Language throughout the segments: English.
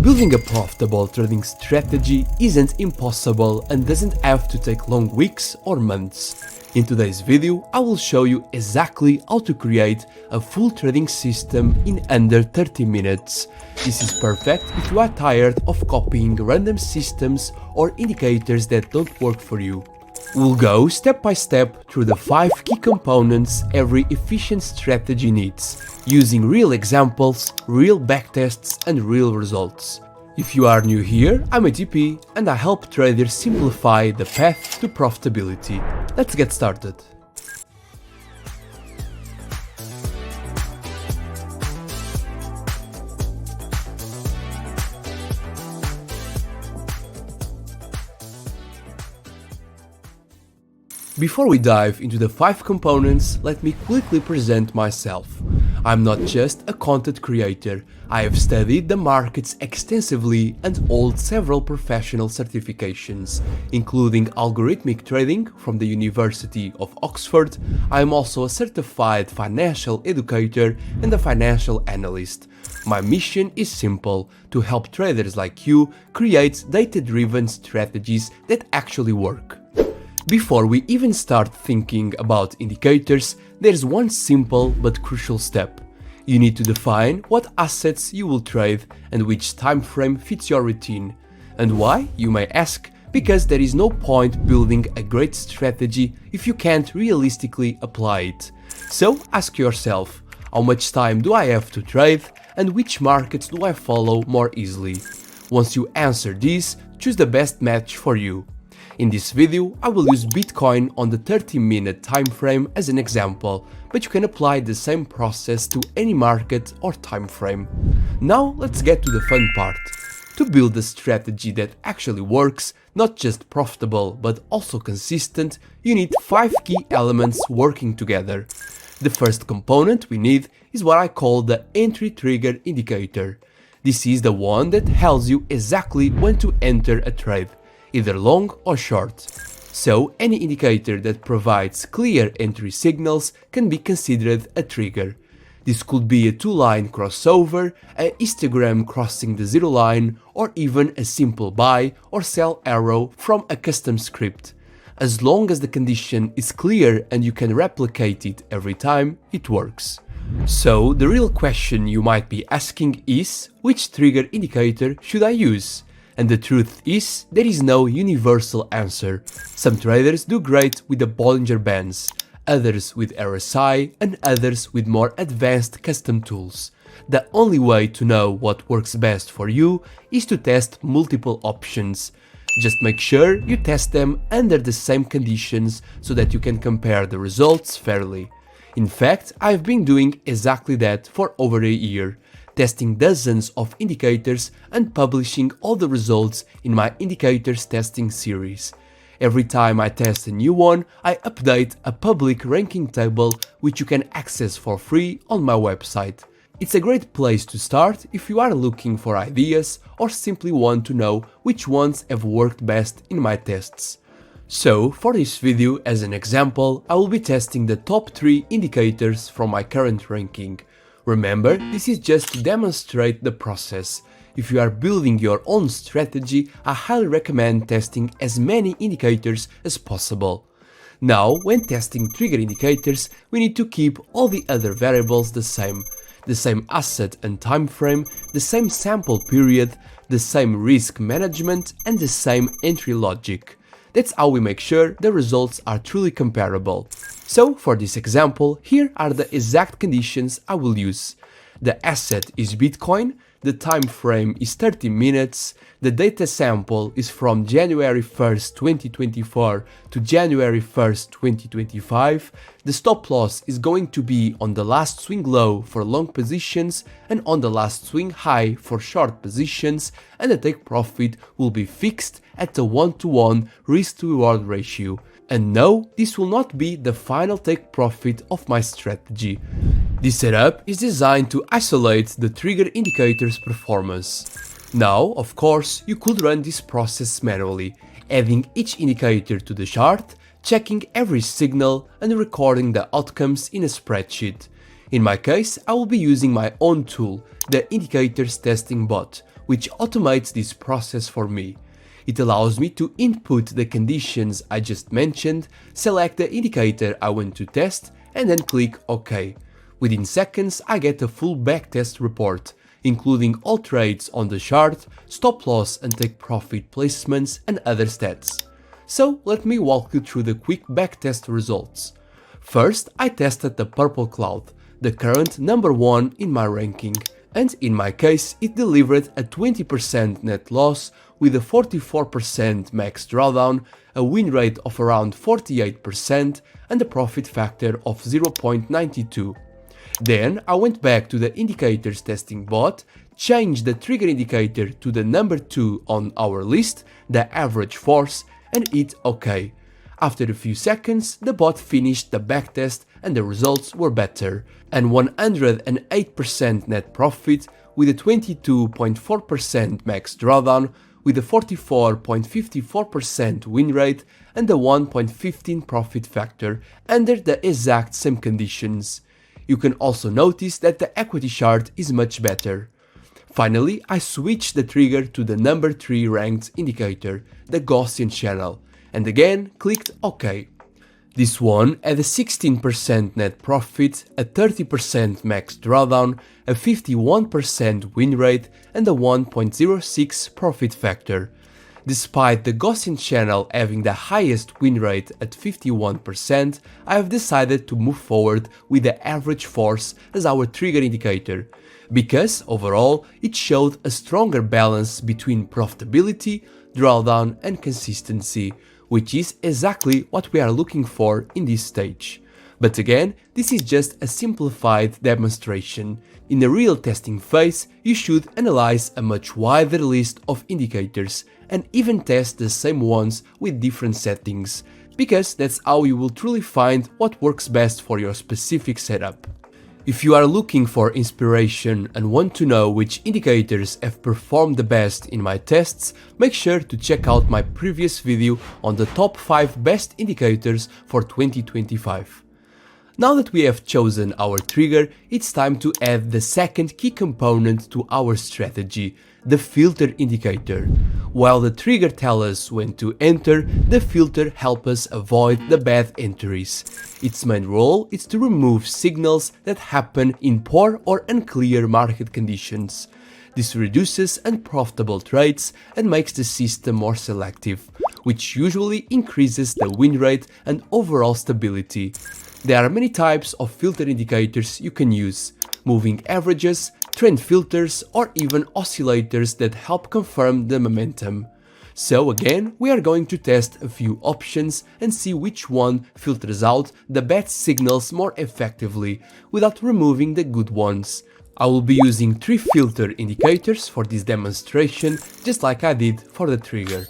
Building a profitable trading strategy isn't impossible and doesn't have to take long weeks or months. In today's video, I will show you exactly how to create a full trading system in under 30 minutes. This is perfect if you are tired of copying random systems or indicators that don't work for you. We'll go step by step through the 5 key components every efficient strategy needs, using real examples, real backtests and real results. If you are new here, I'm a TP and I help traders simplify the path to profitability. Let's get started. Before we dive into the 5 components, let me quickly present myself. I'm not just a content creator, I have studied the markets extensively and hold several professional certifications, including algorithmic trading from the University of Oxford. I am also a certified financial educator and a financial analyst. My mission is simple: to help traders like you create data-driven strategies that actually work. Before we even start thinking about indicators, there's one simple but crucial step. You need to define what assets you will trade and which time frame fits your routine. And why, you may ask? Because there is no point building a great strategy if you can't realistically apply it. So ask yourself, how much time do I have to trade and which markets do I follow more easily? Once you answer these, choose the best match for you. In this video, I will use Bitcoin on the 30-minute time frame as an example, but you can apply the same process to any market or time frame. Now let's get to the fun part. To build a strategy that actually works, not just profitable but also consistent, you need 5 key elements working together. The first component we need is what I call the entry trigger indicator. This is the one that tells you exactly when to enter a trade, either long or short. So any indicator that provides clear entry signals can be considered a trigger. This could be a 2-line crossover, a histogram crossing the 0 line, or even a simple buy or sell arrow from a custom script. As long as the condition is clear and you can replicate it every time, it works. So the real question you might be asking is, which trigger indicator should I use? And the truth is, there is no universal answer. Some traders do great with the Bollinger Bands, others with RSI and others with more advanced custom tools. The only way to know what works best for you is to test multiple options. Just make sure you test them under the same conditions so that you can compare the results fairly. In fact, I've been doing exactly that for over a year, testing dozens of indicators and publishing all the results in my indicators testing series. Every time I test a new one, I update a public ranking table which you can access for free on my website. It's a great place to start if you are looking for ideas or simply want to know which ones have worked best in my tests. So, for this video, as an example, I will be testing the top 3 indicators from my current ranking. Remember, this is just to demonstrate the process. If you are building your own strategy, I highly recommend testing as many indicators as possible. Now, when testing trigger indicators, we need to keep all the other variables the same asset and time frame, the same sample period, the same risk management and the same entry logic. That's how we make sure the results are truly comparable. So for this example, here are the exact conditions I will use. The asset is Bitcoin, the time frame is 30 minutes, the data sample is from January 1st, 2024 to January 1st, 2025, the stop loss is going to be on the last swing low for long positions and on the last swing high for short positions, and the take profit will be fixed at a 1-to-1 risk-to-reward ratio. And no, this will not be the final take profit of my strategy. This setup is designed to isolate the trigger indicator's performance. Now, of course, you could run this process manually, adding each indicator to the chart, checking every signal and recording the outcomes in a spreadsheet. In my case, I will be using my own tool, the Indicators Testing Bot, which automates this process for me. It allows me to input the conditions I just mentioned, select the indicator I want to test, and then click OK. Within seconds, I get a full backtest report, including all trades on the chart, stop loss and take profit placements, and other stats. So let me walk you through the quick backtest results. First, I tested the purple cloud, the current number 1 in my ranking, and in my case it delivered a 20% net loss with a 44% max drawdown, a win rate of around 48% and a profit factor of 0.92. Then I went back to the indicators testing bot, changed the trigger indicator to the number 2 on our list, the average force, and hit OK. After a few seconds, the bot finished the backtest and the results were better, and 108% net profit with a 22.4% max drawdown, with a 44.54% win rate and a 1.15 profit factor under the exact same conditions. You can also notice that the equity chart is much better. Finally, I switched the trigger to the number 3 ranked indicator, the Gaussian channel, and again clicked OK. This one had a 16% net profit, a 30% max drawdown, a 51% win rate and a 1.06 profit factor. Despite the Gaussian channel having the highest win rate at 51%, I have decided to move forward with the average force as our trigger indicator, because overall it showed a stronger balance between profitability, drawdown and consistency, which is exactly what we are looking for in this stage. But again, this is just a simplified demonstration. In the real testing phase, you should analyze a much wider list of indicators and even test the same ones with different settings, because that's how you will truly find what works best for your specific setup. If you are looking for inspiration and want to know which indicators have performed the best in my tests, make sure to check out my previous video on the top 5 best indicators for 2025. Now that we have chosen our trigger, it's time to add the second key component to our strategy, the filter indicator. While the trigger tells us when to enter, the filter helps us avoid the bad entries. Its main role is to remove signals that happen in poor or unclear market conditions. This reduces unprofitable trades and makes the system more selective, which usually increases the win rate and overall stability. There are many types of filter indicators you can use: moving averages, trend filters, or even oscillators that help confirm the momentum. So again, we are going to test a few options and see which one filters out the bad signals more effectively without removing the good ones. I will be using 3 filter indicators for this demonstration, just like I did for the trigger.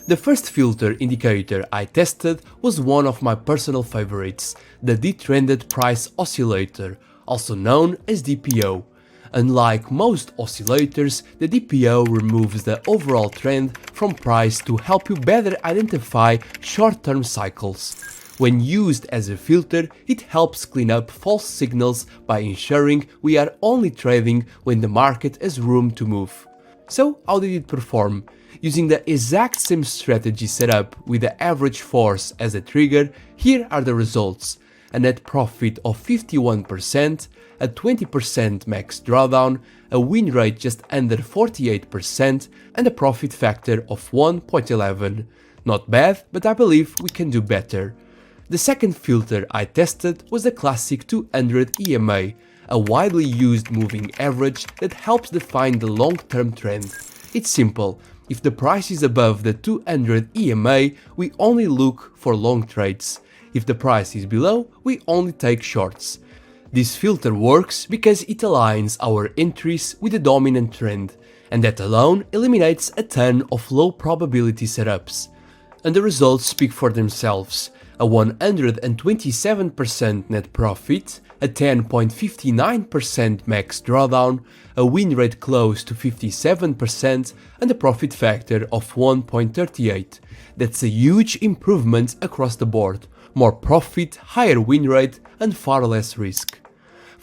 The first filter indicator I tested was one of my personal favorites, the Detrended Price Oscillator, also known as DPO. Unlike most oscillators, the DPO removes the overall trend from price to help you better identify short-term cycles. When used as a filter, it helps clean up false signals by ensuring we are only trading when the market has room to move. So how did it perform? Using the exact same strategy setup with the average force as a trigger, here are the results: a net profit of 51%, a 20% max drawdown, a win rate just under 48%, and a profit factor of 1.11. Not bad, but I believe we can do better. The second filter I tested was the classic 200 EMA, a widely used moving average that helps define the long-term trend. It's simple. If the price is above the 200 EMA, we only look for long trades. If the price is below, we only take shorts. This filter works because it aligns our entries with the dominant trend, and that alone eliminates a ton of low probability setups. And the results speak for themselves: a 127% net profit, a 10.59% max drawdown, a win rate close to 57%, and a profit factor of 1.38. That's a huge improvement across the board: more profit, higher win rate, and far less risk.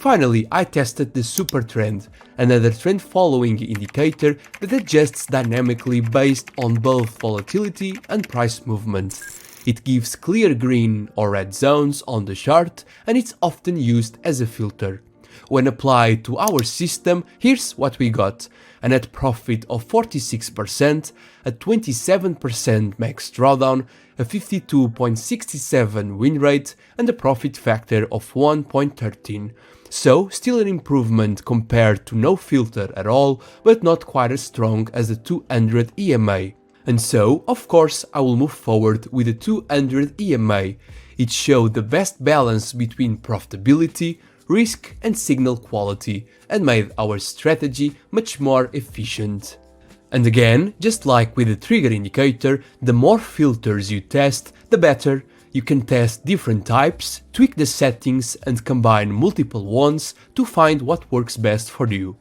Finally, I tested the super trend, another trend following indicator that adjusts dynamically based on both volatility and price movement. It gives clear green or red zones on the chart, and it's often used as a filter. When applied to our system, here's what we got: a net profit of 46%, a 27% max drawdown, a 52.67 win rate, and a profit factor of 1.13. So, still an improvement compared to no filter at all, but not quite as strong as the 200 EMA. And so, of course, I will move forward with the 200 EMA. It showed the best balance between profitability, risk and signal quality, and made our strategy much more efficient. And again, just like with the trigger indicator, the more filters you test, the better. You can test different types, tweak the settings and combine multiple ones to find what works best for you.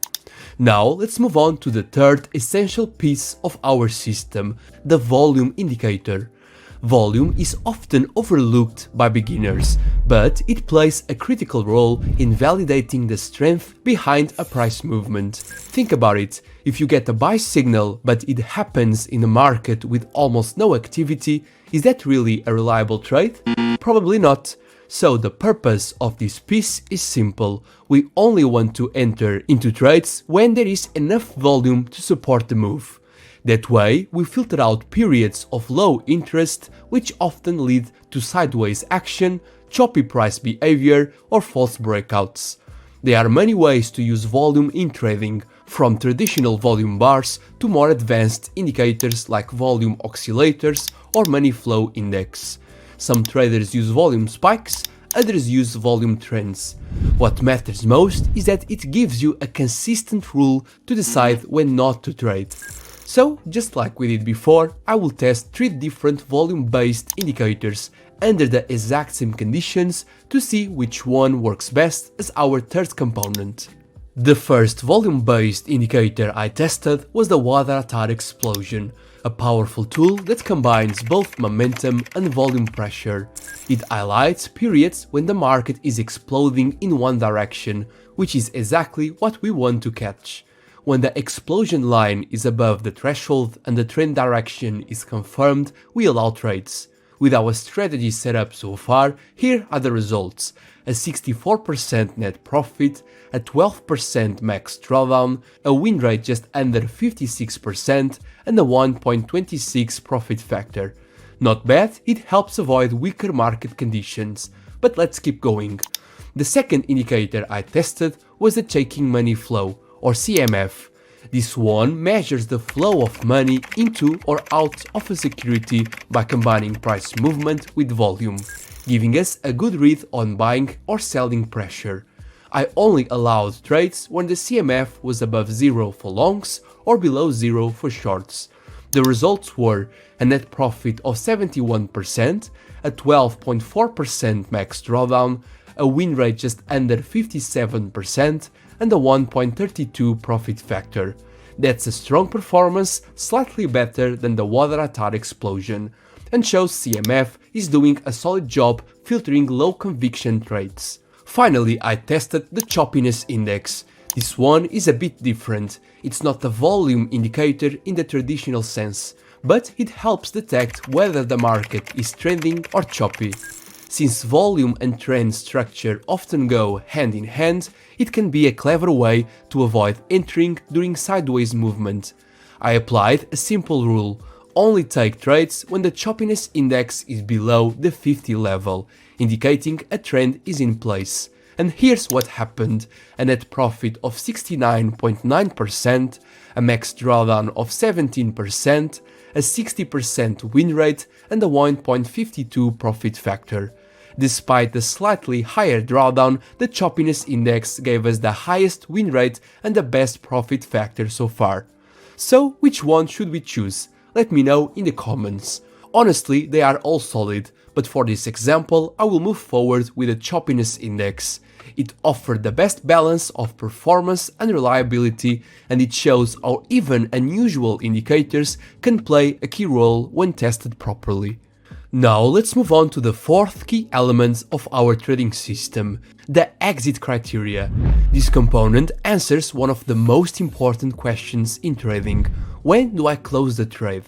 Now let's move on to the third essential piece of our system, the volume indicator. Volume is often overlooked by beginners, but it plays a critical role in validating the strength behind a price movement. Think about it: if you get a buy signal but it happens in a market with almost no activity, is that really a reliable trade? Probably not. So the purpose of this piece is simple: we only want to enter into trades when there is enough volume to support the move. That way, we filter out periods of low interest, which often lead to sideways action, choppy price behavior, or false breakouts. There are many ways to use volume in trading, from traditional volume bars to more advanced indicators like volume oscillators or money flow index. Some traders use volume spikes, others use volume trends. What matters most is that it gives you a consistent rule to decide when not to trade. So, just like we did before, I will test 3 different volume-based indicators under the exact same conditions to see which one works best as our third component. The first volume-based indicator I tested was the Watt explosion, a powerful tool that combines both momentum and volume pressure. It highlights periods when the market is exploding in one direction, which is exactly what we want to catch. When the explosion line is above the threshold and the trend direction is confirmed, we allow trades. With our strategy set up so far, here are the results: a 64% net profit, a 12% max drawdown, a win rate just under 56%, and a 1.26 profit factor. Not bad, it helps avoid weaker market conditions. But let's keep going. The second indicator I tested was the checking money flow, or CMF. This one measures the flow of money into or out of a security by combining price movement with volume, giving us a good read on buying or selling pressure. I only allowed trades when the CMF was above 0 for longs or below 0 for shorts. The results were a net profit of 71%, a 12.4% max drawdown, a win rate just under 57%, and a 1.32 profit factor. That's a strong performance, slightly better than the Watt explosion, and shows CMF is doing a solid job filtering low conviction trades. Finally, I tested the choppiness index. This one is a bit different. It's not a volume indicator in the traditional sense, but it helps detect whether the market is trending or choppy. Since volume and trend structure often go hand in hand, it can be a clever way to avoid entering during sideways movement. I applied a simple rule: only take trades when the choppiness index is below the 50 level, indicating a trend is in place. And here's what happened: a net profit of 69.9%, a max drawdown of 17%, a 60% win rate, and a 1.52 profit factor. Despite the slightly higher drawdown, the choppiness index gave us the highest win rate and the best profit factor so far. So, which one should we choose? Let me know in the comments. Honestly, they are all solid, but for this example, I will move forward with the choppiness index. It offered the best balance of performance and reliability, and it shows how even unusual indicators can play a key role when tested properly. Now let's move on to the fourth key element of our trading system, the exit criteria. This component answers one of the most important questions in trading: when do I close the trade?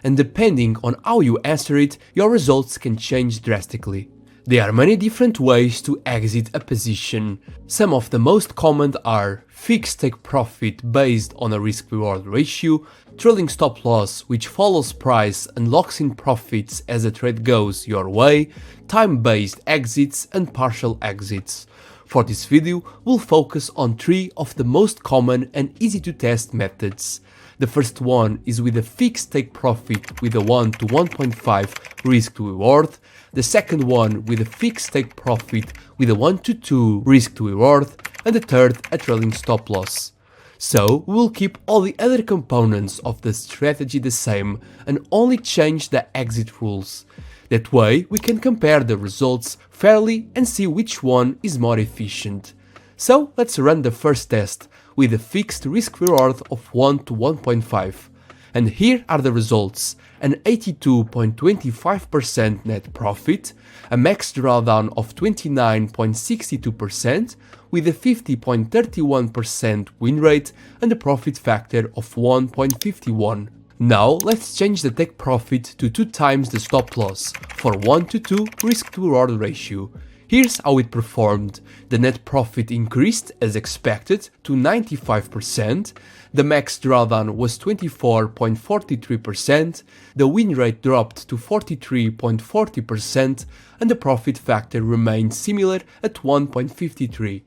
And depending on how you answer it, your results can change drastically. There are many different ways to exit a position. Some of the most common are fixed take profit based on a risk-reward ratio, trailing stop loss which follows price and locks in profits as the trade goes your way, time-based exits and partial exits. For this video, we'll focus on 3 of the most common and easy to test methods. The first one is with a fixed take profit with a 1 to 1.5 risk to reward. The second one with a fixed take profit with a 1 to 2 risk to reward. And the third a trailing stop loss. So we will keep all the other components of the strategy the same and only change the exit rules. That way we can compare the results fairly and see which one is more efficient. So let's run the first test with a fixed risk reward of 1 to 1.5. And here are the results: an 82.25% net profit, a max drawdown of 29.62% with a 50.31% win rate and a profit factor of 1.51. Now let's change the take profit to 2 times the stop loss for 1 to 2 risk to reward ratio. Here's how it performed. The net profit increased as expected to 95%, the max drawdown was 24.43%, the win rate dropped to 43.40% and the profit factor remained similar at 1.53.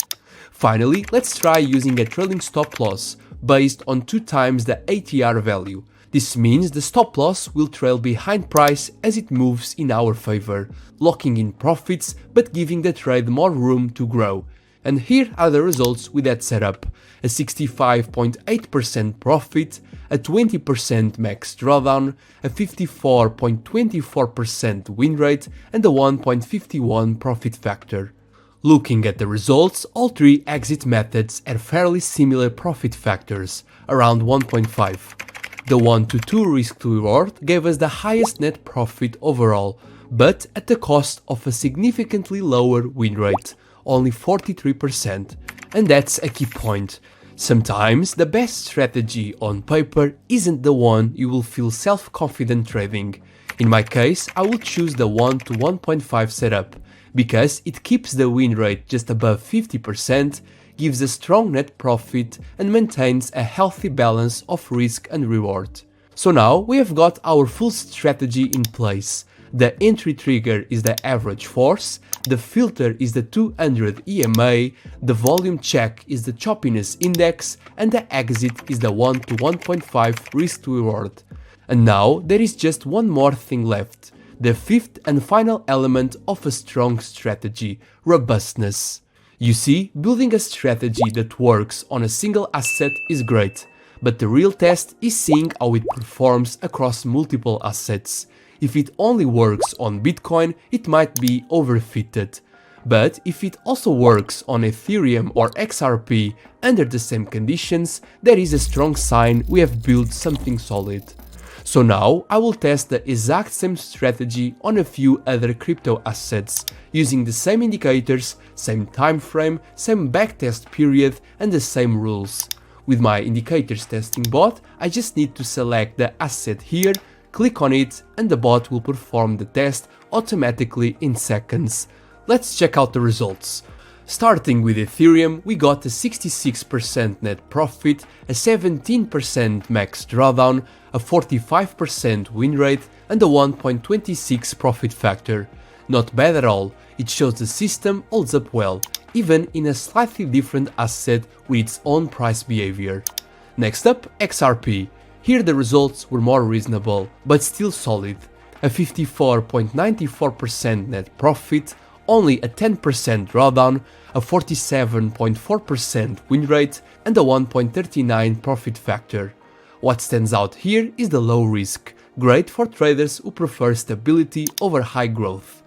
Finally, let's try using a trailing stop loss based on 2 times the ATR value. This means the stop loss will trail behind price as it moves in our favor, locking in profits but giving the trade more room to grow. And here are the results with that setup: a 65.8% profit, a 20% max drawdown, a 54.24% win rate and a 1.51 profit factor. Looking at the results, all 3 exit methods have fairly similar profit factors, around 1.5. The 1 to 2 risk to reward gave us the highest net profit overall, but at the cost of a significantly lower win rate, only 43%. And that's a key point. Sometimes the best strategy on paper isn't the one you will feel self-confident trading. In my case, I will choose the 1 to 1.5 setup, because it keeps the win rate just above 50%, gives a strong net profit and maintains a healthy balance of risk and reward. So now we have got our full strategy in place. The entry trigger is the average force, the filter is the 200 EMA, the volume check is the choppiness index, and the exit is the 1 to 1.5 risk to reward. And now there is just one more thing left, the fifth and final element of a strong strategy: robustness. You see, building a strategy that works on a single asset is great, but the real test is seeing how it performs across multiple assets. If it only works on Bitcoin, it might be overfitted. But if it also works on Ethereum or XRP under the same conditions, there is a strong sign we have built something solid. So now I will test the exact same strategy on a few other crypto assets, using the same indicators, same time frame, same backtest period and the same rules. With my indicators testing bot, I just need to select the asset here, click on it and the bot will perform the test automatically in seconds. Let's check out the results. Starting with Ethereum, we got a 66% net profit, a 17% max drawdown, a 45% win rate and a 1.26 profit factor. Not bad at all, it shows the system holds up well, even in a slightly different asset with its own price behavior. Next up, XRP. Here the results were more reasonable, but still solid. A 54.94% net profit, only a 10% drawdown, a 47.4% win rate and a 1.39 profit factor. What stands out here is the low risk, great for traders who prefer stability over high growth.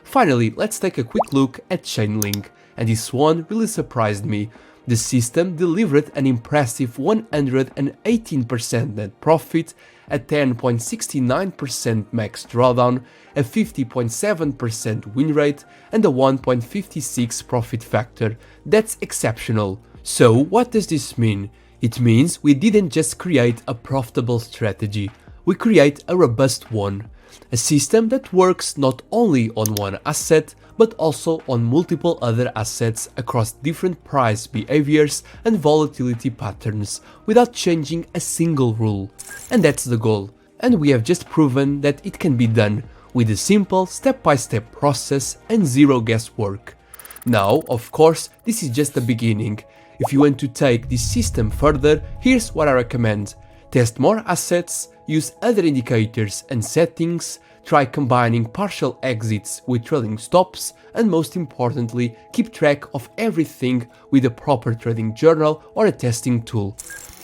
Finally, let's take a quick look at Chainlink, and this one really surprised me. The system delivered an impressive 118% net profit, a 10.69% max drawdown, a 50.7% win rate, and a 1.56 profit factor. That's exceptional. So what does this mean? It means we didn't just create a profitable strategy, we create a robust one. A system that works not only on one asset, but also on multiple other assets across different price behaviors and volatility patterns without changing a single rule. And that's the goal. And we have just proven that it can be done with a simple step-by-step process and zero guesswork. Now, of course, this is just the beginning. If you want to take this system further, here's what I recommend. Test more assets, use other indicators and settings, try combining partial exits with trailing stops, and most importantly, keep track of everything with a proper trading journal or a testing tool.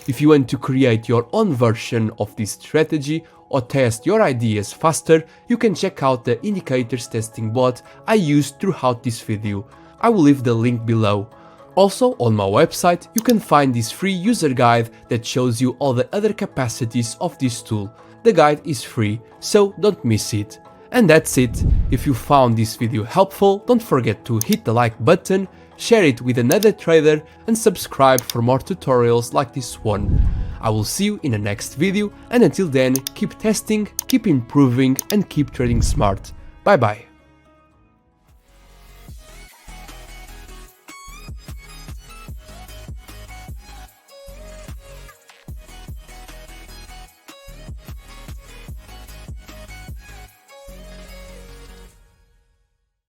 If you want to create your own version of this strategy or test your ideas faster, you can check out the indicators testing bot I used throughout this video. I will leave the link below. Also, on my website, you can find this free user guide that shows you all the other capacities of this tool. The guide is free, so don't miss it. And that's it. If you found this video helpful, don't forget to hit the like button, share it with another trader, and subscribe for more tutorials like this one. I will see you in the next video, and until then, keep testing, keep improving, and keep trading smart. Bye bye.